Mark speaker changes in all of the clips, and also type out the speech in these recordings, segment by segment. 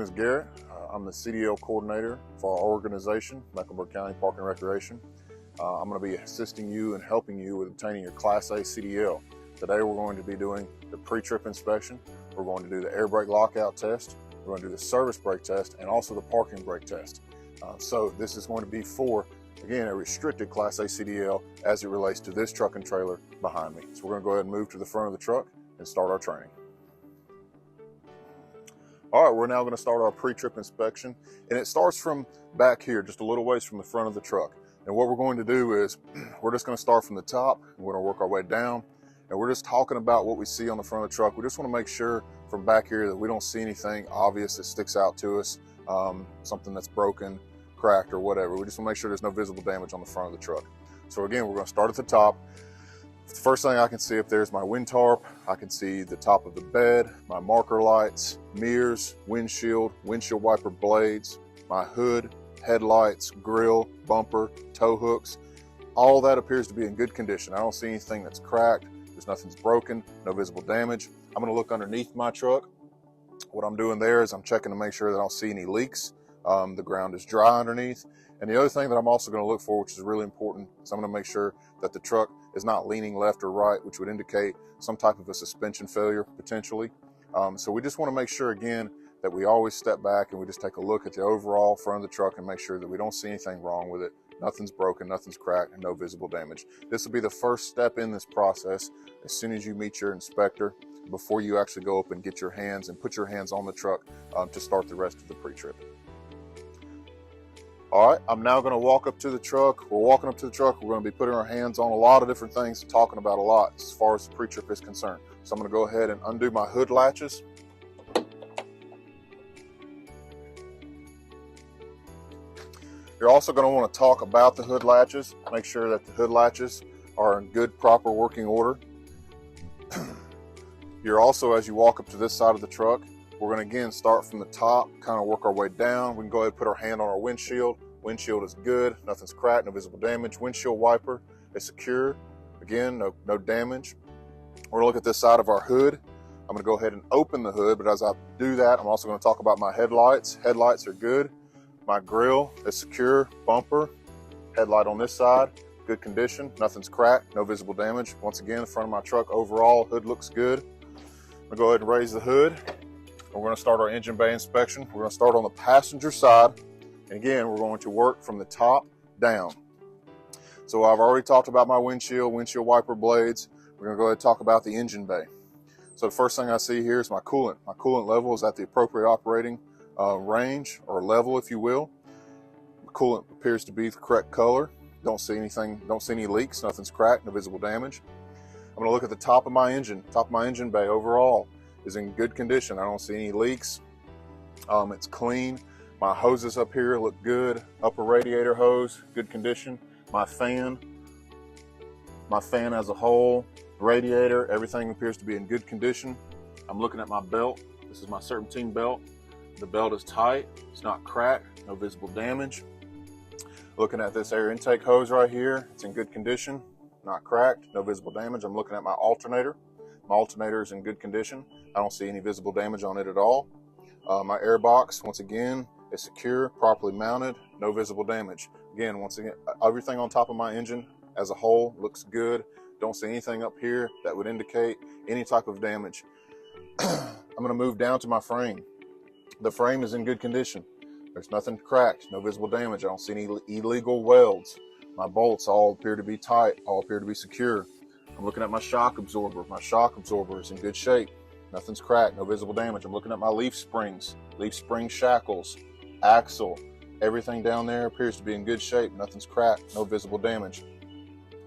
Speaker 1: name is Garrett. I'm the CDL coordinator for our organization, Mecklenburg County Park and Recreation. I'm going to be assisting you and helping you with obtaining your Class A CDL. Today we're going to be doing the pre-trip inspection. We're going to do the air brake lockout test. We're going to do the service brake test and also the parking brake test. So this is going to be for, again, a restricted Class A CDL as it relates to this truck and trailer behind me. So we're going to go ahead and move to the front of the truck and start our training. All right, we're now going to start our pre-trip inspection, and it starts from back here, just a little ways from the front of the truck. And what we're going to do is we're just going to start from the top, and we're going to work our way down, and we're just talking about what we see on the front of the truck. We just want to make sure from back here that we don't see anything obvious that sticks out to us, something that's broken, cracked, or whatever. We just want to make sure there's no visible damage on the front of the truck. So again, we're going to start at the top. The first thing I can see up there is my wind tarp. I can see the top of the bed, my marker lights, mirrors, windshield wiper blades, my hood, headlights, grill, bumper, tow hooks. All that appears to be in good condition. I don't see anything that's cracked. There's nothing's broken, no visible damage. I'm going to look underneath my truck. What I'm doing there is I'm checking to make sure that I don't see any leaks. The ground is dry underneath. And the other thing that I'm also going to look for, which is really important, is I'm going to make sure that the truck is not leaning left or right, which would indicate some type of a suspension failure potentially. So we just want to make sure, again, that we always step back and we just take a look at the overall front of the truck and make sure that we don't see anything wrong with it. Nothing's broken, nothing's cracked, and no visible damage. This will be the first step in this process as soon as you meet your inspector, before you actually go up and get your hands and put your hands on the truck to start the rest of the pre-trip. All right, I'm now going to walk up to the truck. We're walking up to the truck. We're going to be putting our hands on a lot of different things and talking about a lot as far as the pre-trip is concerned. So I'm going to go ahead and undo my hood latches. You're also going to want to talk about the hood latches. Make sure that the hood latches are in good, proper working order. You're also, as you walk up to this side of the truck, we're going to again start from the top, kind of work our way down. We can go ahead and put our hand on our windshield. Windshield is good, nothing's cracked, no visible damage. Windshield wiper is secure. Again, no damage. We're going to look at this side of our hood. I'm going to go ahead and open the hood, but as I do that, I'm also going to talk about my headlights. Headlights are good. My grill is secure. Bumper, headlight on this side, good condition. Nothing's cracked, no visible damage. Once again, the front of my truck overall, hood looks good. I'm going to go ahead and raise the hood. We're going to start our engine bay inspection. We're going to start on the passenger side. And again, we're going to work from the top down. So I've already talked about my windshield wiper blades. We're going to go ahead and talk about the engine bay. So the first thing I see here is my coolant. My coolant level is at the appropriate operating range or level, if you will. The coolant appears to be the correct color. Don't see anything, don't see any leaks, nothing's cracked, no visible damage. I'm going to look at the top of my engine bay overall is in good condition. I don't see any leaks. It's clean. My hoses up here look good. Upper radiator hose, good condition. My fan as a whole, radiator, everything appears to be in good condition. I'm looking at my belt. This is my serpentine belt. The belt is tight. It's not cracked, no visible damage. Looking at this air intake hose right here, it's in good condition, not cracked, no visible damage. I'm looking at my alternator. My alternator is in good condition. I don't see any visible damage on it at all. My air box, once again, is secure, properly mounted, no visible damage. Again, once again, everything on top of my engine as a whole looks good. Don't see anything up here that would indicate any type of damage. I'm going to move down to my frame. The frame is in good condition. There's nothing cracked, no visible damage. I don't see any illegal welds. My bolts all appear to be tight, all appear to be secure. I'm looking at my shock absorber. My shock absorber is in good shape. Nothing's cracked, no visible damage. I'm looking at my leaf spring shackles, axle. Everything down there appears to be in good shape. Nothing's cracked, no visible damage.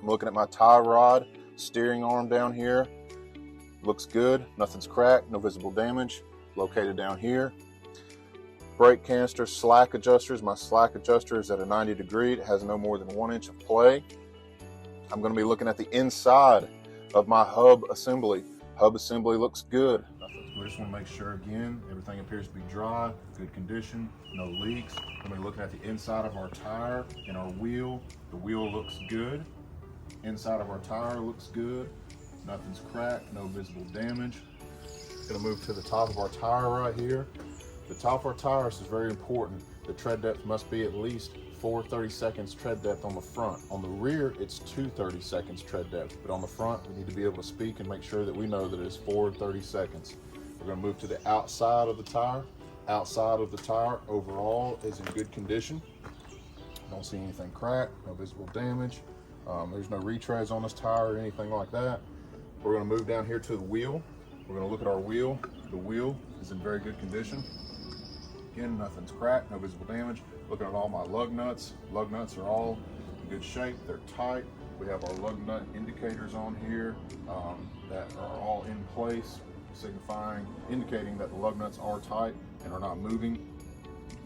Speaker 1: I'm looking at my tie rod, steering arm down here. Looks good, nothing's cracked, no visible damage. Located down here. Brake canister slack adjusters. My slack adjuster is at a 90 degree. It has no more than 1 inch of play. I'm going to be looking at the inside of my hub assembly. Hub assembly looks good. We just want to make sure, again, everything appears to be dry, good condition, no leaks. I'm going to be looking at the inside of our tire and our wheel. The wheel looks good. Inside of our tire looks good. Nothing's cracked, no visible damage. Going to move to the top of our tire right here. The top of our tires is very important. The tread depth must be at least 4 30-seconds tread depth on the front. On the rear, it's 2 30-seconds tread depth, but on the front, we need to be able to speak and make sure that we know that it is 4 30-seconds. We're going to move to the outside of the tire. Outside of the tire overall is in good condition. Don't see anything cracked, no visible damage. There's no retreads on this tire or anything like that. We're going to move down here to the wheel. We're going to look at our wheel. The wheel is in very good condition. Again, nothing's cracked, no visible damage. Looking at all my lug nuts. Lug nuts are all in good shape. They're tight. We have our lug nut indicators on here that are all in place, indicating that the lug nuts are tight and are not moving.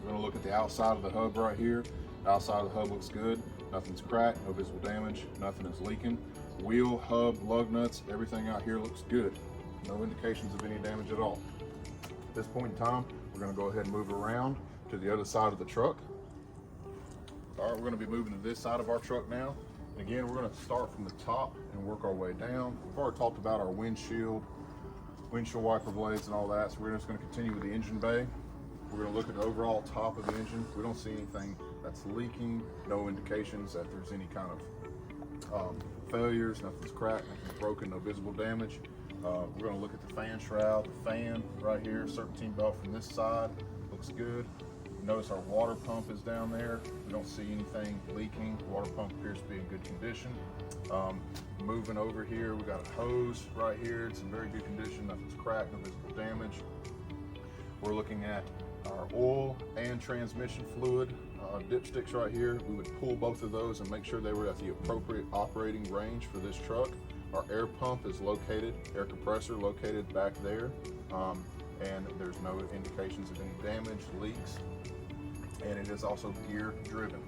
Speaker 1: We're going to look at the outside of the hub right here. The outside of the hub looks good. Nothing's cracked, no visible damage, nothing is leaking. Wheel, hub, lug nuts, everything out here looks good. No indications of any damage at all. At this point in time, we're going to go ahead and move around to the other side of the truck. All right, we're going to be moving to this side of our truck now. And again, we're going to start from the top and work our way down. We've already talked about our windshield wiper blades and all that, so we're just going to continue with the engine bay. We're going to look at the overall top of the engine. We don't see anything that's leaking, no indications that there's any kind of failures, nothing's cracked, nothing's broken, no visible damage. We're going to look at the fan shroud, the fan right here, serpentine belt from this side, looks good. Notice our water pump is down there. We don't see anything leaking. The water pump appears to be in good condition. Moving over here, we got a hose right here. It's in very good condition, nothing's cracked, no visible damage. We're looking at our oil and transmission fluid dipsticks right here. We would pull both of those and make sure they were at the appropriate operating range for this truck. Our air pump is located, air compressor located back there, and there's no indications of any damage, leaks, and it is also gear driven.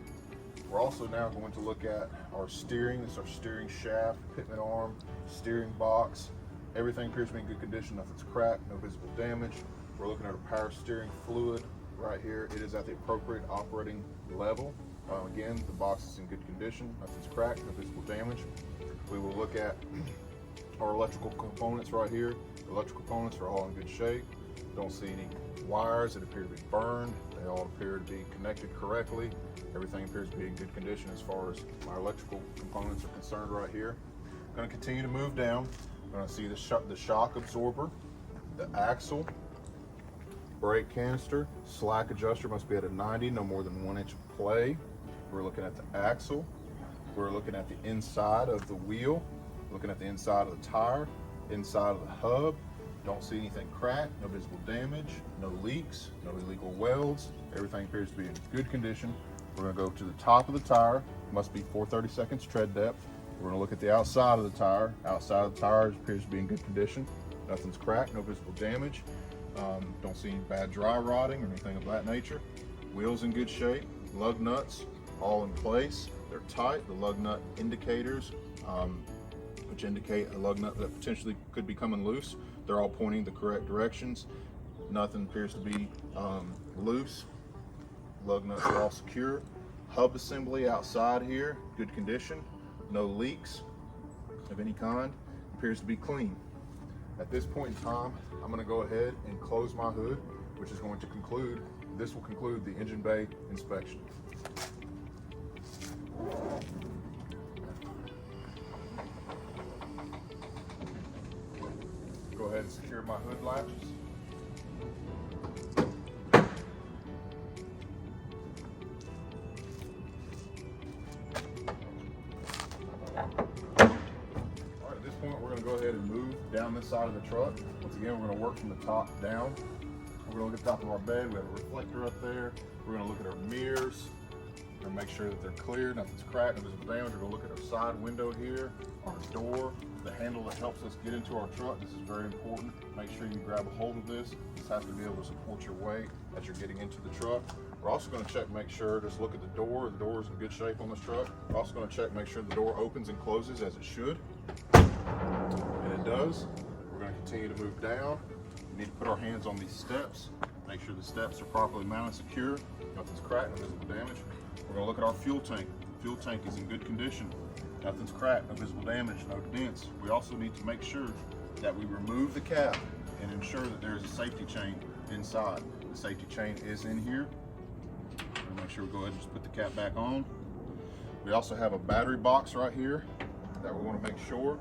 Speaker 1: We're also now going to look at our steering. This is our steering shaft, pitman arm, steering box. Everything appears to be in good condition, nothing's cracked, no visible damage. We're looking at our power steering fluid right here. It is at the appropriate operating level. Again, the box is in good condition, nothing's cracked, no visible damage. We will look at our electrical components right here. The electrical components are all in good shape. Don't see any wires that appear to be burned. They all appear to be connected correctly. Everything appears to be in good condition as far as my electrical components are concerned right here. I'm going to continue to move down. I'm going to see the shock absorber, the axle, brake canister, slack adjuster must be at a 90, no more than 1 inch of play. We're looking at the axle. We're looking at the inside of the wheel, looking at the inside of the tire, inside of the hub. Don't see anything cracked, no visible damage, no leaks, no illegal welds. Everything appears to be in good condition. We're going to go to the top of the tire, must be 4 30-seconds tread depth. We're going to look at the outside of the tire. Outside of the tire appears to be in good condition. Nothing's cracked, no visible damage. Don't see any bad dry rotting or anything of that nature. Wheels in good shape, lug nuts all in place. They're tight. The lug nut indicators, which indicate a lug nut that potentially could be coming loose, they're all pointing the correct directions. Nothing appears to be loose. Lug nuts are all secure. Hub assembly outside here, good condition. No leaks of any kind. Appears to be clean. At this point in time, I'm going to go ahead and close my hood, which is going to conclude, this will conclude the engine bay inspection. Go ahead and secure my hood latches. At this point, we're going to go ahead and move down this side of the truck. Once again, we're going to work from the top down. We're going to look at the top of our bed. We have a reflector up there. We're going to look at our mirrors. We're going to make sure that they're clear, nothing's cracked, no visible damage. We're going to look at our side window here, our door, the handle that helps us get into our truck. This is very important. Make sure you grab a hold of this. This has to be able to support your weight as you're getting into the truck. We're also going to check, make sure, just look at the door. The door is in good shape on this truck. We're also going to check, make sure the door opens and closes as it should. And it does. We're going to continue to move down. We need to put our hands on these steps. Make sure the steps are properly mounted, secure. Nothing's cracked, no visible damage. We're going to look at our fuel tank. The fuel tank is in good condition. Nothing's cracked, no visible damage, no dents. We also need to make sure that we remove the cap and ensure that there is a safety chain inside. The safety chain is in here. Make sure we go ahead and just put the cap back on. We also have a battery box right here that we want to make sure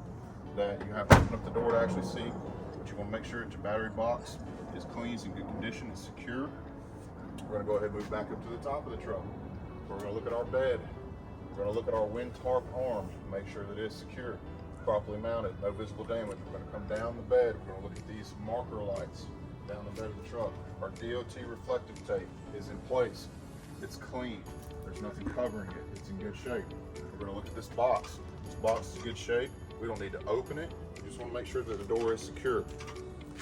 Speaker 1: that you have to open up the door to actually see. But you want to make sure that your battery box is clean, it's in good condition, it's secure. We're going to go ahead and move back up to the top of the truck. So we're going to look at our bed. We're going to look at our wind tarp arm, make sure that it's secure, properly mounted, no visible damage. We're going to come down the bed. We're going to look at these marker lights down the bed of the truck. Our DOT reflective tape is in place. It's clean. There's nothing covering it. It's in good shape. We're going to look at this box. This box is in good shape. We don't need to open it. We just want to make sure that the door is secure.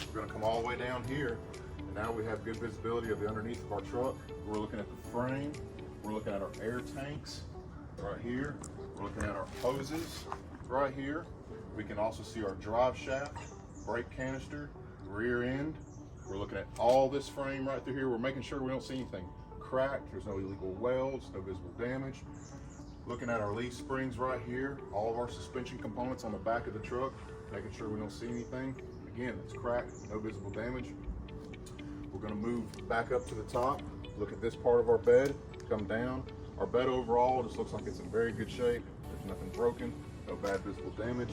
Speaker 1: We're going to come all the way down here. And now we have good visibility of the underneath of our truck. We're looking at the frame. We're looking at our air tanks right here. We're looking at our hoses right here. We can also see our drive shaft, brake canister, rear end. We're looking at all this frame right through here. We're making sure we don't see anything cracked. There's no illegal welds, no visible damage. Looking at our leaf springs right here, all of our suspension components on the back of the truck, making sure we don't see anything. Again, it's cracked, no visible damage. We're going to move back up to the top, look at this part of our bed, come down. Our bed overall just looks like it's in very good shape. There's nothing broken, no bad visible damage.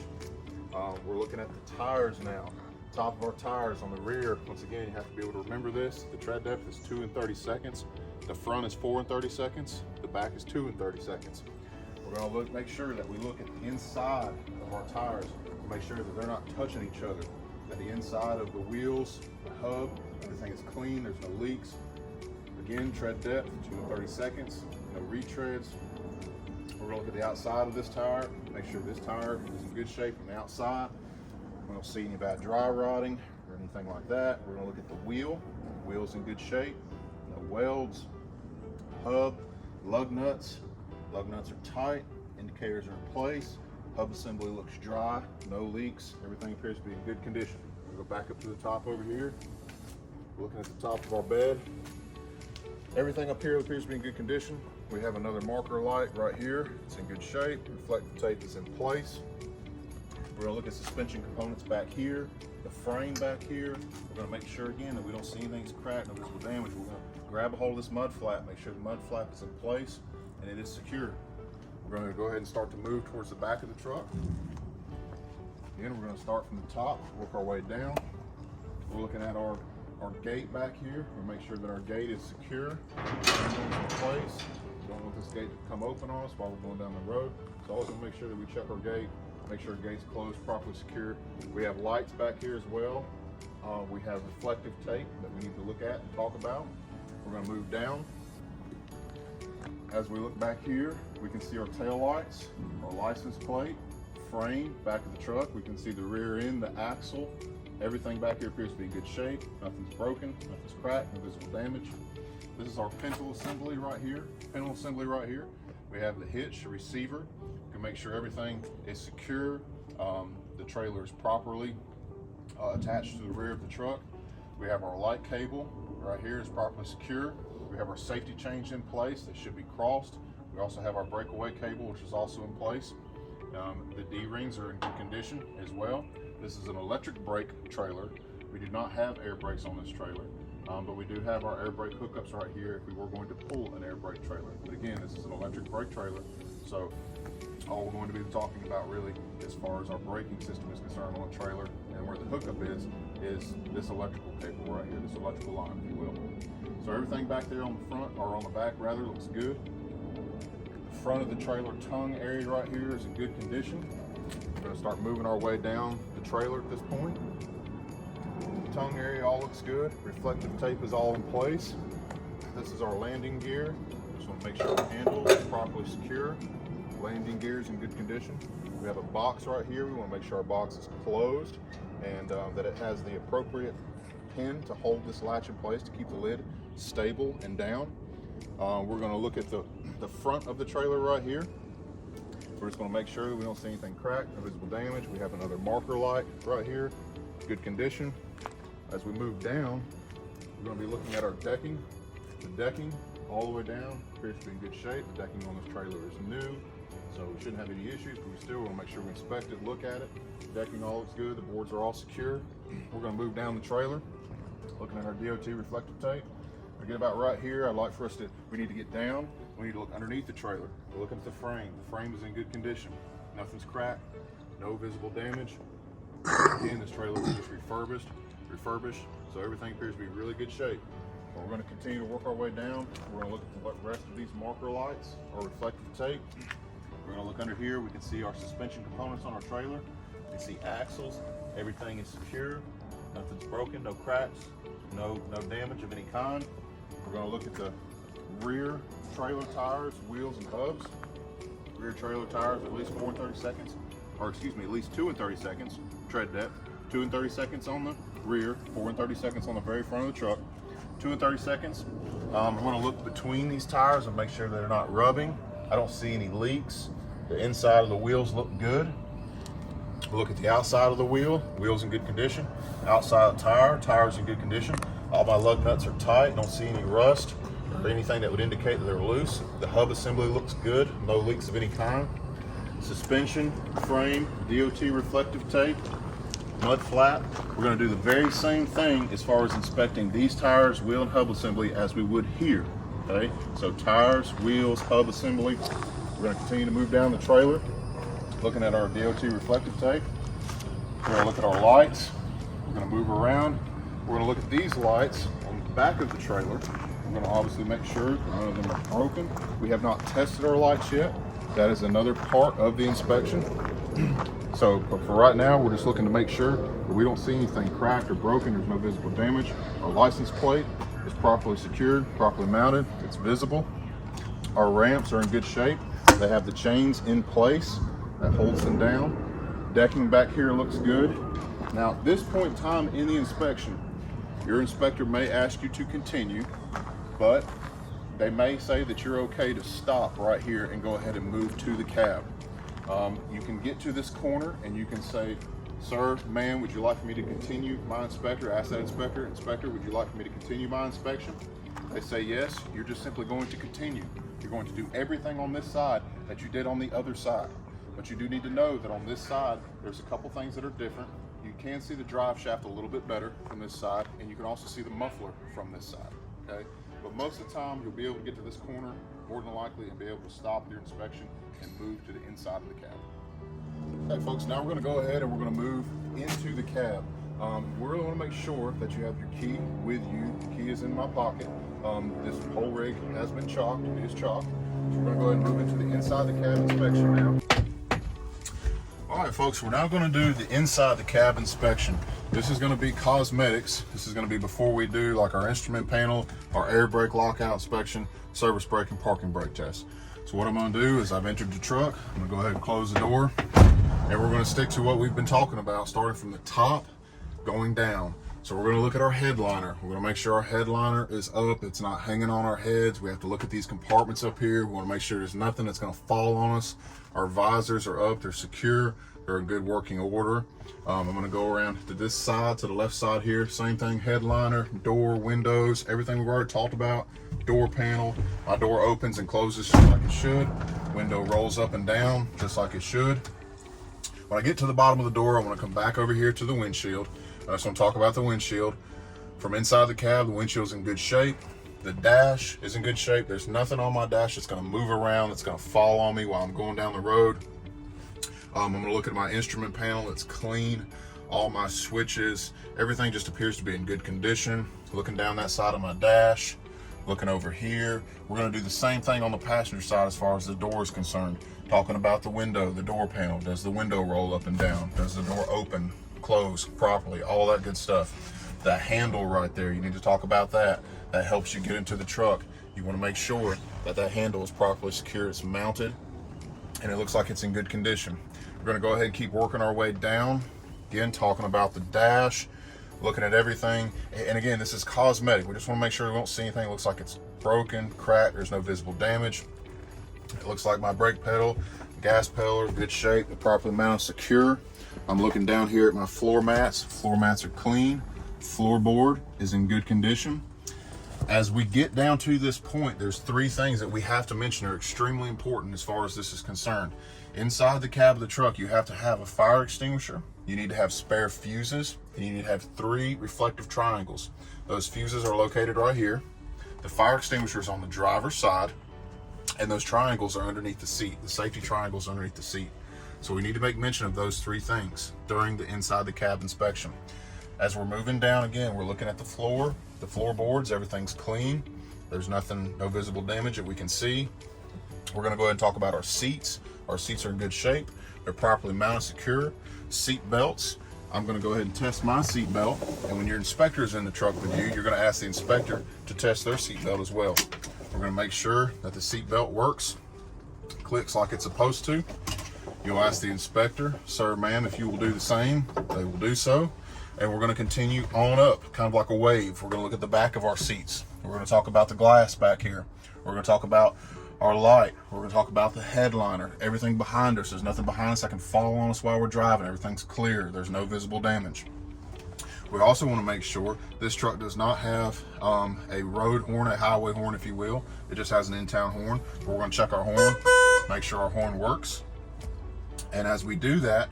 Speaker 1: We're looking at the tires now. Top of our tires on the rear, once again, you have to be able to remember this. The tread depth is 2 and 30 seconds. The front is 4 and 30 seconds. The back is 2 and 30 seconds. We're going to make sure that we look at the inside of our tires to make sure that they're not touching each other. That the inside of the wheels, the hub, everything is clean, there's no leaks. Again, tread depth, 2 and 30 seconds, no retreads. We're going to look at the outside of this tire, make sure this tire is in good shape from the outside. We don't see any bad dry rotting or anything like that. We're going to look at the wheel. The wheel's in good shape, no welds. Hub, lug nuts. Lug nuts are tight, indicators are in place. Hub assembly looks dry, no leaks. Everything appears to be in good condition. We'll go back up to the top over here. We're looking at the top of our bed. Everything up here appears to be in good condition. We have another marker light right here. It's in good shape. Reflective tape is in place. We're going to look at suspension components back here, the frame back here. We're going to make sure again that we don't see anything's cracked, no visible damage. We're going to grab a hold of this mud flap, make sure the mud flap is in place and it is secure. We're going to go ahead and start to move towards the back of the truck. Again, we're going to start from the top, work our way down. We're looking at our gate back here. We'll make sure that our gate is secure, handles in place. We don't want this gate to come open on us while we're going down the road. So always want to make sure that we check our gate, make sure the gate's closed, properly secure. We have lights back here as well. We have reflective tape that we need to look at and talk about. We're going to move down. As we look back here, we can see our tail lights, our license plate, frame, back of the truck. We can see the rear end, the axle. Everything back here appears to be in good shape. Nothing's broken, nothing's cracked, no visible damage. This is our pintle assembly right here. We have the hitch, the receiver. You can make sure everything is secure. The trailer is properly attached to the rear of the truck. We have our light cable right here is properly secure. We have our safety chains in place that should be crossed. We also have our breakaway cable, which is also in place. The D-rings are in good condition as well. This is an electric brake trailer. We do not have air brakes on this trailer, but we do have our air brake hookups right here if we were going to pull an air brake trailer. But again, this is an electric brake trailer, so all we're going to be talking about really as far as our braking system is concerned on a trailer and where the hookup is this electrical cable right here, this electrical line, if you will. So everything back there on the front, or on the back rather, looks good. The front of the trailer tongue area right here is in good condition. We're going to start moving our way down the trailer at this point. The tongue area all looks good. Reflective tape is all in place. This is our landing gear. Just want to make sure the handle is properly secure. Landing gear is in good condition. We have a box right here. We want to make sure our box is closed and that it has the appropriate pin to hold this latch in place to keep the lid stable and down. We're going to look at the front of the trailer right here. We're just going to make sure that we don't see anything cracked, no visible damage. We have another marker light right here, good condition. As we move down, we're going to be looking at our decking. The decking all the way down appears to be in good shape. The decking on this trailer is new, so we shouldn't have any issues, but we still want to make sure we inspect it, look at it. The decking all looks good, the boards are all secure. We're going to move down the trailer, looking at our DOT reflective tape. I get about right here, we need to get down. We need to look underneath the trailer. We're looking at the frame. The frame is in good condition. Nothing's cracked, no visible damage. Again, this trailer was just refurbished, so everything appears to be in really good shape. But we're going to continue to work our way down. We're going to look at the rest of these marker lights, our reflective tape. We're going to look under here. We can see our suspension components on our trailer. We can see axles. Everything is secure. Nothing's broken, no cracks, no damage of any kind. We're going to look at the rear trailer tires, wheels, and hubs. Rear trailer tires at least 4 and 30 seconds, or excuse me, at least 2 and 30 seconds tread depth. 2 and 30 seconds on the rear, 4 and 30 seconds on the very front of the truck. 2 and 30 seconds. I'm going to look between these tires and make sure they're not rubbing. I don't see any leaks. The inside of the wheels look good. Look at the outside of the wheel. Wheel's in good condition. Outside of the tire's in good condition. All my lug nuts are tight. Don't see any rust or anything that would indicate that they're loose. The hub assembly looks good. No leaks of any kind. Suspension, frame, DOT reflective tape, mud flap. We're going to do the very same thing as far as inspecting these tires, wheel and hub assembly as we would here. Okay, so tires, wheels, hub assembly. We're going to continue to move down the trailer, looking at our DOT reflective tape. We're going to look at our lights. We're going to move around. We're going to look at these lights on the back of the trailer. We're going to obviously make sure none of them are broken. We have not tested our lights yet. That is another part of the inspection. So, but for right now, we're just looking to make sure that we don't see anything cracked or broken. There's no visible damage. Our license plate is properly secured, properly mounted. It's visible. Our ramps are in good shape. They have the chains in place that holds them down. Decking back here looks good. Now, at this point in time in the inspection, your inspector may ask you to continue, but they may say that you're okay to stop right here and go ahead and move to the cab. You can get to this corner and you can say, sir, ma'am, would you like for me to continue my inspector? Ask that inspector, would you like for me to continue my inspection? They say yes, you're just simply going to continue. You're going to do everything on this side that you did on the other side. But you do need to know that on this side, there's a couple things that are different. You can see the drive shaft a little bit better from this side, and you can also see the muffler from this side, okay? But most of the time, you'll be able to get to this corner more than likely and be able to stop your inspection and move to the inside of the cab. Okay, folks, now we're going to go ahead and we're going to move into the cab. We really want to make sure that you have your key with you. The key is in my pocket. This whole rig has been chalked. It is chalked. So we're going to go ahead and move into the inside the cab inspection now. All right, folks, we're now going to do the inside the cab inspection. This is going to be cosmetics. This is going to be before we do like our instrument panel, our air brake lockout inspection, service brake, and parking brake test. So what I'm going to do is I've entered the truck. I'm going to go ahead and close the door, and we're going to stick to what we've been talking about, starting from the top, going down. So we're going to look at our headliner. We're going to make sure our headliner is up. It's not hanging on our heads. We have to look at these compartments up here. We want to make sure there's nothing that's going to fall on us. Our visors are up. They're secure. They're in good working order. I'm going to go around to this side, to the left side here. Same thing, headliner, door, windows, everything we've already talked about. Door panel. My door opens and closes just like it should. Window rolls up and down just like it should. When I get to the bottom of the door, I want to come back over here to the windshield. I just want to talk about the windshield. From inside the cab, the windshield's in good shape. The dash is in good shape. There's nothing on my dash that's going to move around, that's going to fall on me while I'm going down the road. I'm going to look at my instrument panel. It's clean. All my switches, everything just appears to be in good condition. Looking down that side of my dash, looking over here. We're going to do the same thing on the passenger side as far as the door is concerned. Talking about the window, the door panel. Does the window roll up and down? Does the door open, close properly? All that good stuff. The handle right there, you need to talk about that. That helps you get into the truck. You want to make sure that that handle is properly secure. It's mounted and it looks like it's in good condition. We're going to go ahead and keep working our way down. Again, talking about the dash, looking at everything. And again, this is cosmetic. We just want to make sure we don't see anything. It looks like it's broken, cracked. There's no visible damage. It looks like my brake pedal, gas pedal are in good shape. They're properly mounted, secure. I'm looking down here at my floor mats. Floor mats are clean. Floorboard is in good condition. As we get down to this point, there's three things that we have to mention are extremely important as far as this is concerned. Inside the cab of the truck, you have to have a fire extinguisher. You need to have spare fuses, and you need to have 3 reflective triangles. Those fuses are located right here. The fire extinguisher is on the driver's side, and those triangles are underneath the seat. The safety triangles underneath the seat. So we need to make mention of those three things during the inside the cab inspection. As we're moving down, again, we're looking at the floorboards, everything's clean. There's nothing, no visible damage that we can see. We're gonna go ahead and talk about our seats. Our seats are in good shape. They're properly mounted, secure. Seat belts. I'm gonna go ahead and test my seat belt. And when your inspector is in the truck with you, you're gonna ask the inspector to test their seat belt as well. We're gonna make sure that the seat belt works, clicks like it's supposed to. You'll ask the inspector, sir, ma'am, if you will do the same. They will do so. And we're gonna continue on up, kind of like a wave. We're gonna look at the back of our seats. We're gonna talk about the glass back here. We're gonna talk about our light. We're gonna talk about the headliner, everything behind us. There's nothing behind us that can fall on us while we're driving. Everything's clear. There's no visible damage. We also wanna make sure this truck does not have a road horn, a highway horn, if you will. It just has an in-town horn. We're gonna check our horn, make sure our horn works. And as we do that,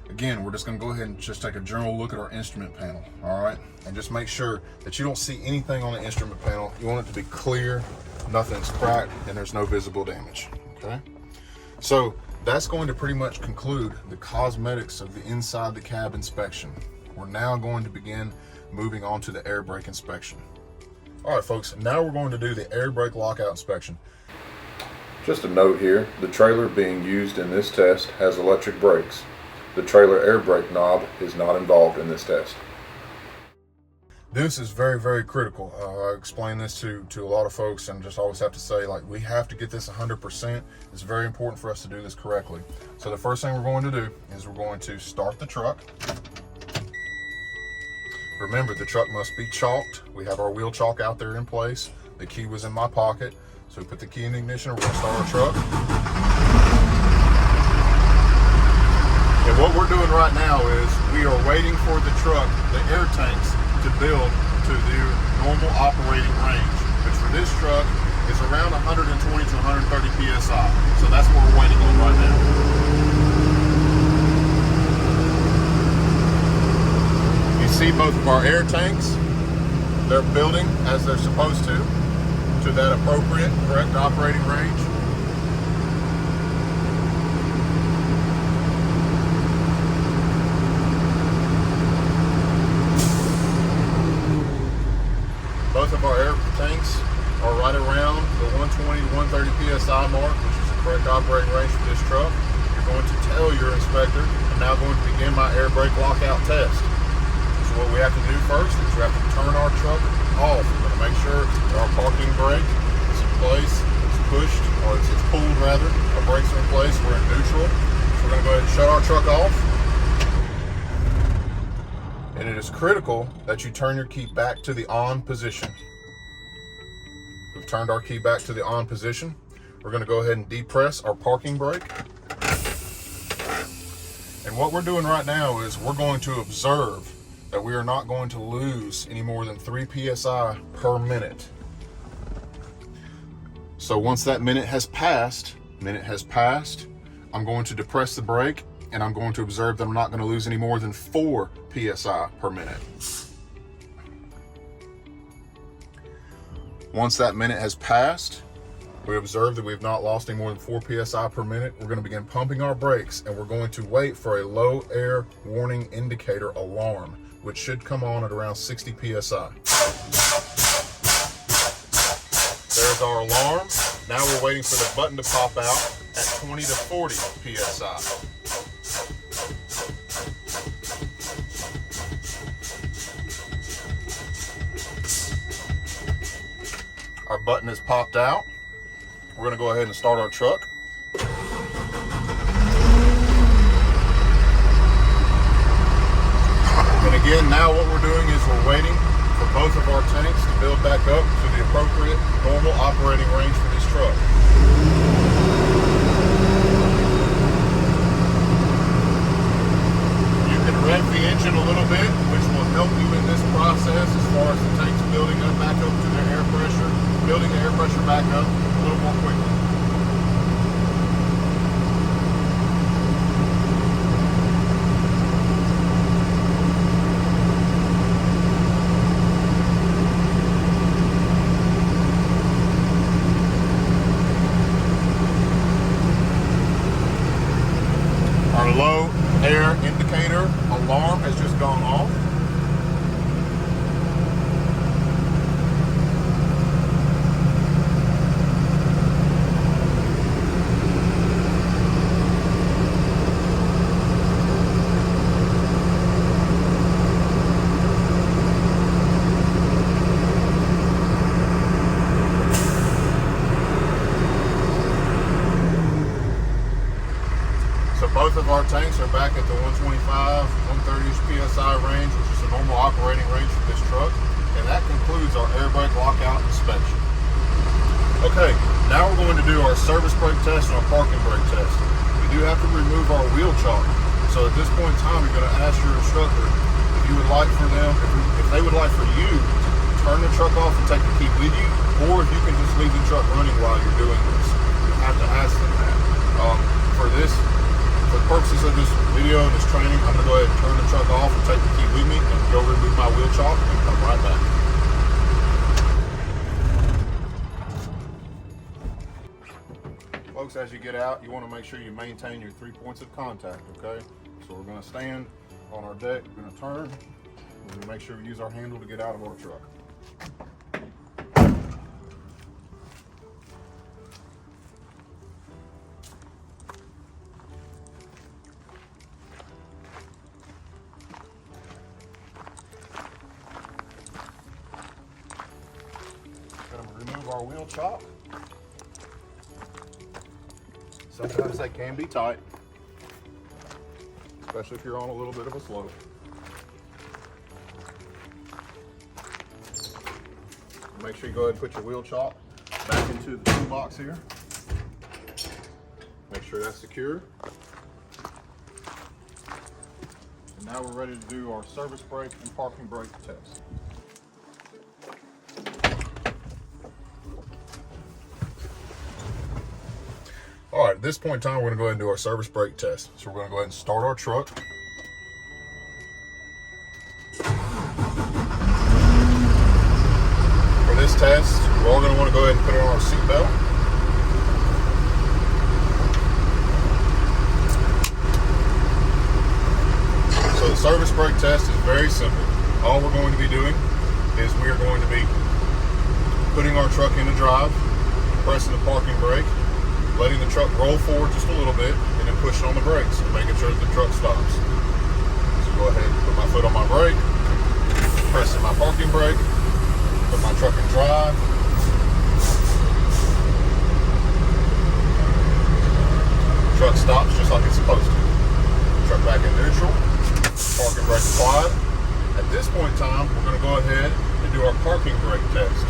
Speaker 1: again, we're just gonna go ahead and just take a general look at our instrument panel, all right? And just make sure that you don't see anything on the instrument panel. You want it to be clear, nothing's cracked, and there's no visible damage, okay? So that's going to pretty much conclude the cosmetics of the inside the cab inspection. We're now going to begin moving on to the air brake inspection. All right, folks, now we're going to do the air brake lockout inspection. Just a note here, the trailer being used in this test has electric brakes. The trailer air brake knob is not involved in this test. This is very, very critical. I explain this to a lot of folks and just always have to say, like, we have to get this 100%. It's very important for us to do this correctly. So the first thing we're going to do is we're going to start the truck. Remember, the truck must be chalked. We have our wheel chalk out there in place. The key was in my pocket. So we put the key in the ignition, we're gonna start our truck. And what we're doing right now is we are waiting for the truck, the air tanks, to build to the normal operating range, which for this truck is around 120 to 130 PSI. So that's what we're waiting on right now. You see both of our air tanks, they're building as they're supposed to that appropriate, correct operating range. Both of our air tanks are right around the 120 to 130 PSI mark, which is the correct operating range for this truck. You're going to tell your inspector, I'm now going to begin my air brake lockout test. So what we have to do first is we have to turn our truck off. We're going to make sure that our parking brake is in place, it's pushed, or it's pulled rather. Our brakes are in place, we're in neutral. So we're going to go ahead and shut our truck off. And it is critical that you turn your key back to the on position. We've turned our key back to the on position. We're going to go ahead and depress our parking brake. And what we're doing right now is we're going to observe that we are not going to lose any more than 3 PSI per minute. So once that minute has passed, I'm going to depress the brake and I'm going to observe that I'm not going to lose any more than 4 PSI per minute. Once that minute has passed, we observe that we have not lost any more than 4 PSI per minute. We're going to begin pumping our brakes and we're going to wait for a low air warning indicator alarm, which should come on at around 60 PSI. There's our alarm. Now we're waiting for the button to pop out at 20 to 40 PSI. Our button is popped out. We're going to go ahead and start our truck. And again, now what we're doing is we're waiting for both of our tanks to build back up to the appropriate normal operating range for this truck. You can rev the engine a little bit, which will help you in this process as far as the tanks building up back up to their air pressure, building the air pressure back up a little more quickly. air indicator alarm has just gone off. So both of our tanks are back at the 125, 130-ish PSI range, which is the normal operating range for this truck. And that concludes our air brake lockout inspection. Okay, now we're going to do our service brake test and our parking brake test. We do have to remove our wheel chalk. So at this point in time, you're going to ask your instructor if you would like for them, if they would like for you to turn the truck off and take the key with you, or if you can just leave the truck running while you're doing this. You have to ask them that. For the purposes of this video and this training, I'm going to go ahead and turn the truck off and take the key with me and go remove my wheel chalk and come right back. Folks, as you get out, you want to make sure you maintain your 3 points of contact, okay? So we're going to stand on our deck, we're going to turn, we're going to make sure we use our handle to get out of our truck. Remove our wheel chalk. Sometimes they can be tight, especially if you're on a little bit of a slope. Make sure you go ahead and put your wheel chalk back into the toolbox here. Make sure that's secure. And now we're ready to do our service brake and parking brake test. All right, at this point in time, we're gonna go ahead and do our service brake test. So we're gonna go ahead and start our truck. For this test, we're all gonna wanna go ahead and put on our seat belt. So the service brake test is very simple. All we're going to be doing is we are going to be putting our truck into drive, pressing the parking brake, letting the truck roll forward just a little bit, and then pushing on the brakes and making sure that the truck stops. So go ahead and put my foot on my brake, pressing my parking brake, put my truck in drive. Truck stops just like it's supposed to. Truck back in neutral, parking brake applied. At this point in time, we're going to go ahead and do our parking brake test.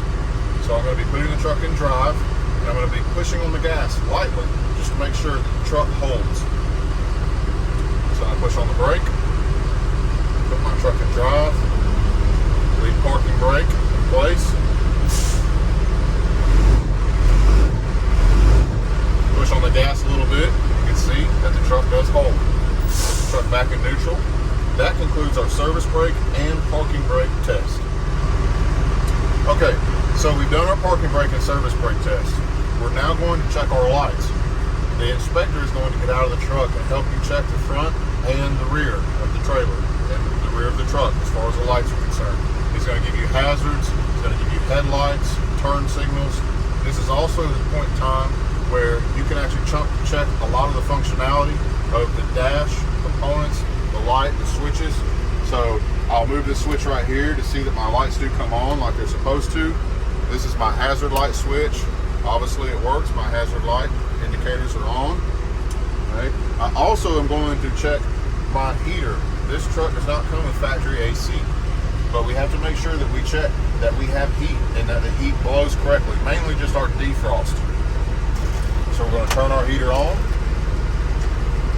Speaker 1: So I'm going to be putting the truck in drive, and I'm going to be pushing on the gas lightly just to make sure that the truck holds. So I push on the brake, put my truck in drive, leave parking brake in place, push on the gas a little bit. You can see that the truck does hold. Put the truck back in neutral. That concludes our service brake and parking brake test. Okay, so we've done our parking brake and service brake test. We're now going to check our lights. The inspector is going to get out of the truck and help you check the front and the rear of the trailer and the rear of the truck as far as the lights are concerned. He's going to give you hazards, he's going to give you headlights, turn signals. This is also the point in time where you can actually check a lot of the functionality of the dash components, the light, the switches. So I'll move this switch right here to see that my lights do come on like they're supposed to. This is my hazard light switch. Obviously it works. My hazard light indicators are on. Right. I also am going to check my heater. This truck does not come with factory AC, but we have to make sure that we check that we have heat and that the heat blows correctly, mainly just our defrost. So we're going to turn our heater on,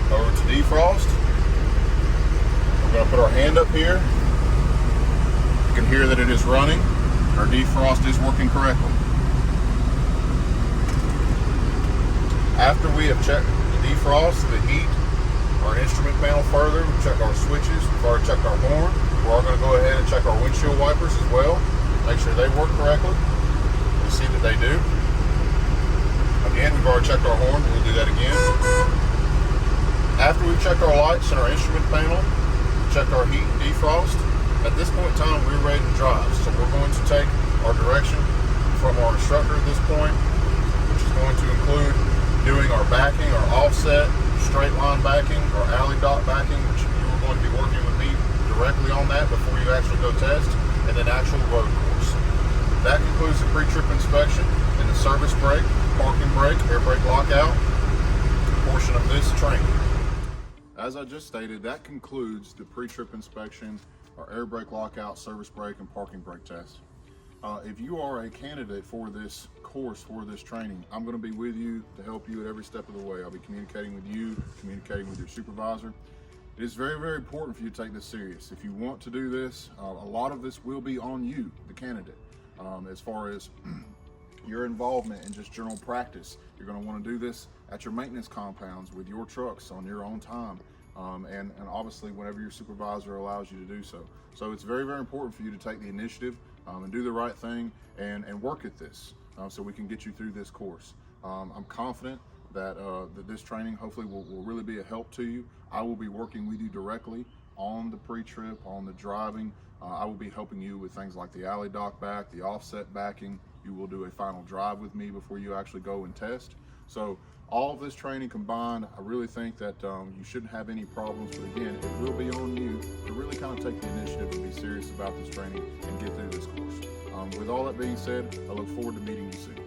Speaker 1: over to defrost. We're going to put our hand up here. You can hear that it is running. Our defrost is working correctly. After we have checked the defrost, the heat, our instrument panel further, we check our switches, we've already checked our horn. We're going to go ahead and check our windshield wipers as well, make sure they work correctly. We'll see that they do. Again, we've already checked our horn, we'll do that again. After we've checked our lights and our instrument panel, checked our heat and defrost, at this point in time we're ready to drive. So we're going to take our direction from our instructor at this point, which is going to include doing our backing, our offset, straight line backing, or alley dot backing, which you are going to be working with me directly on that before you actually go test, and then actual road course. That concludes the pre-trip inspection and the service brake, parking brake, air brake lockout portion of this training. As I just stated, that concludes the pre-trip inspection, our air brake lockout, service brake, and parking brake test. If you are a candidate for this course, for this training, I'm going to be with you to help you at every step of the way. I'll be communicating with you, communicating with your supervisor. It is very, very important for you to take this serious. If you want to do this, a lot of this will be on you, the candidate, as far as your involvement in just general practice. You're going to want to do this at your maintenance compounds with your trucks on your own time, and obviously whenever your supervisor allows you to do so. So it's very, very important for you to take the initiative and do the right thing and work at this so we can get you through this course. I'm confident that, that this training hopefully will really be a help to you. I will be working with you directly on the pre-trip, on the driving. I will be helping you with things like the alley dock back, the offset backing. You will do a final drive with me before you actually go and test. So all of this training combined, I really think that you shouldn't have any problems, but again, it will be on you to really kind of take the initiative and be serious about this training and get through this course. With all that being said, I look forward to meeting you soon.